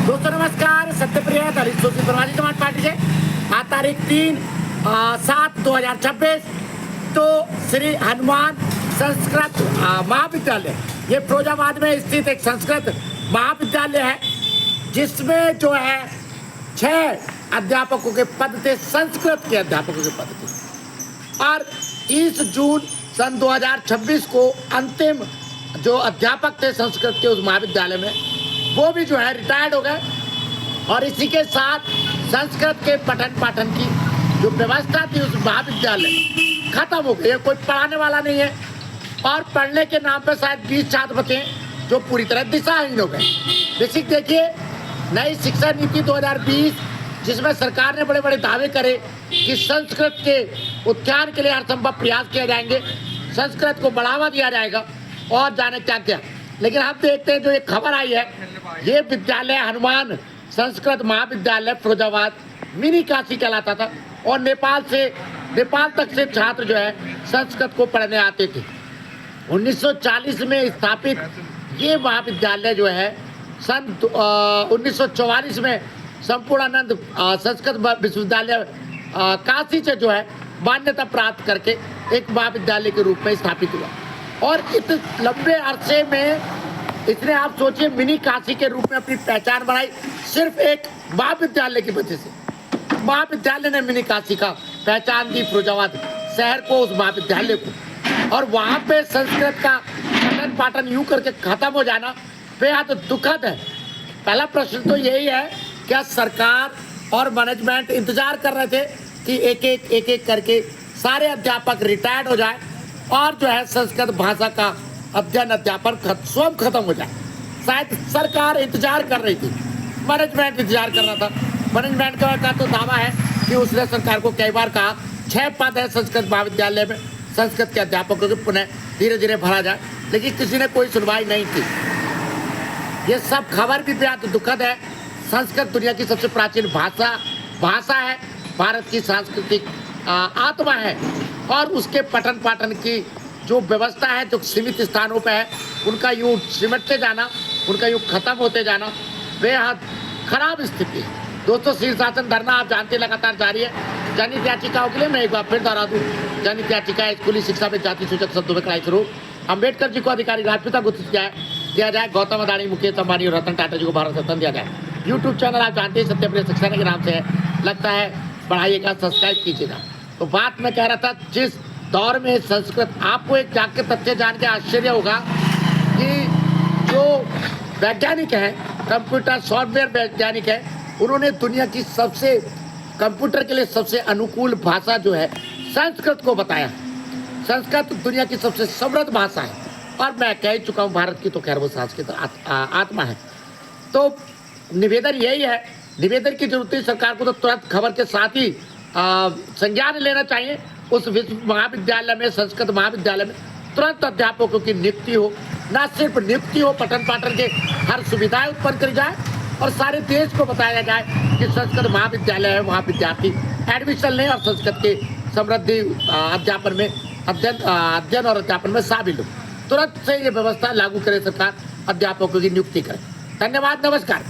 दोस्तों नमस्कार, सत्यप्रिय दलित शोषित समाजवादी समाज पार्टी से आज तारीख 3/7/2026 तो श्री हनुमान संस्कृत महाविद्यालय, ये फिरोजाबाद में स्थित एक संस्कृत महाविद्यालय है जिसमें जो है 6 अध्यापकों के पद थे, संस्कृत के अध्यापकों के पद थे। और 30 जून सन 2026 को अंतिम जो अध्यापक थे संस्कृत के उस महाविद्यालय में, वो भी जो है रिटायर्ड हो गए। और इसी के साथ संस्कृत के पठन पाठन की जो व्यवस्था थी उस महाविद्यालय खत्म हो गई है। कोई पढ़ाने वाला नहीं है और पढ़ने के नाम पे शायद 20 छात्र बचे हैं जो पूरी तरह दिशाहीन हो गए। बेसिक देखिए, नई शिक्षा नीति 2020 जिसमें सरकार ने बड़े बड़े दावे करे कि संस्कृत के उत्थान के लिए हर संभव प्रयास किए जाएंगे, संस्कृत को बढ़ावा दिया जाएगा और जाने क्या क्या। लेकिन हम देखते हैं जो एक खबर आई है, ये विद्यालय हनुमान संस्कृत महाविद्यालय फिरोजाबाद मिनी काशी कहलाता था और नेपाल तक से छात्र जो है संस्कृत को पढ़ने आते थे। 1940 में स्थापित ये महाविद्यालय जो है सन 1944 में संपूर्णानंद संस्कृत विश्वविद्यालय काशी से जो है मान्यता प्राप्त करके एक महाविद्यालय के रूप में स्थापित हुआ। और इस लंबे अरसे में इसने, आप सोचिए, मिनी काशी के रूप में अपनी पहचान बनाई सिर्फ एक महाविद्यालय की वजह से। महाविद्यालय ने मिनी काशी का पहचान दी फिरोजाबाद शहर को, उस महाविद्यालय को। और वहाँ पे संस्कृत का पठन पाठन यूं करके खत्म हो जाना बेहद दुखद है। पहला प्रश्न तो यही है, क्या सरकार और मैनेजमेंट इंतजार कर रहे थे कि एक एक करके सारे अध्यापक रिटायर्ड हो जाए और जो है संस्कृत भाषा का अध्ययन अध्यापन स्वयं खत्म हो जाए? शायद सरकार इंतजार कर रही थी, मैनेजमेंट इंतजार कर रहा था। मैनेजमेंट का तो दावा है कि उसने सरकार को कई बार कहा 6 पद है संस्कृत महाविद्यालय में, संस्कृत के अध्यापकों के पुनः धीरे धीरे भरा जाए, लेकिन किसी ने कोई सुनवाई नहीं की। ये सब खबर भी बेहद दुखद है। संस्कृत दुनिया की सबसे प्राचीन भाषा है, भारत की सांस्कृतिक आत्मा है और उसके पठन पाठन की जो व्यवस्था है, जो सीमित स्थानों पे है, उनका यूँ सिमटते जाना, उनका यूँ खत्म होते जाना बेहद खराब स्थिति है। दोस्तों, शीर्षासन धरना आप जानते हैं लगातार जारी है। जनहित याचिकाओं के लिए मैं एक बार फिर दोहरा दूँ, जनहित याचिका स्कूली शिक्षा में जाति सूचक शब्दों में कड़ाई स्वरूप अम्बेडकर जी को अधिकारी राष्ट्रपिता घोषित किया जाए, गौतम अदानी, मुकेश अंबानी और रतन टाटा जी को भारत रत्न दिया जाए। यूट्यूब चैनल आप जानते हैं सत्यप्रिय शिक्षा के नाम से है, लगता है बढ़ाइएगा, सब्सक्राइब कीजिएगा। तो बात मैं कह रहा था, जिस दौर में संस्कृत, आपको एक जाके तथ्य जान के आश्चर्य होगा कि जो वैज्ञानिक हैं, कंप्यूटर सॉफ्टवेयर वैज्ञानिक हैं, उन्होंने दुनिया की कंप्यूटर के लिए सबसे अनुकूल भाषा जो है संस्कृत को बताया। संस्कृत दुनिया की सबसे समृद्ध भाषा है और मैं कह चुका हूँ, भारत की तो खैर वो संस्कृत आत्मा है। तो निवेदन यही है, निवेदन की जरूरत है सरकार को तो तुरंत खबर के साथ ही संज्ञान लेना चाहिए। उस विश्व महाविद्यालय में, संस्कृत महाविद्यालय में तुरंत अध्यापकों की नियुक्ति हो, न सिर्फ नियुक्ति हो, पठन पाठन के हर सुविधाएं उत्पन्न करी जाए और सारे देश को बताया जाए कि संस्कृत महाविद्यालय है, वहाँ विद्यार्थी एडमिशन लें और संस्कृत के समृद्धि अध्यापन में अध्ययन और अध्यापन में शामिल हो। तुरंत से ये व्यवस्था लागू करे सरकार, अध्यापकों की नियुक्ति करे। धन्यवाद, नमस्कार।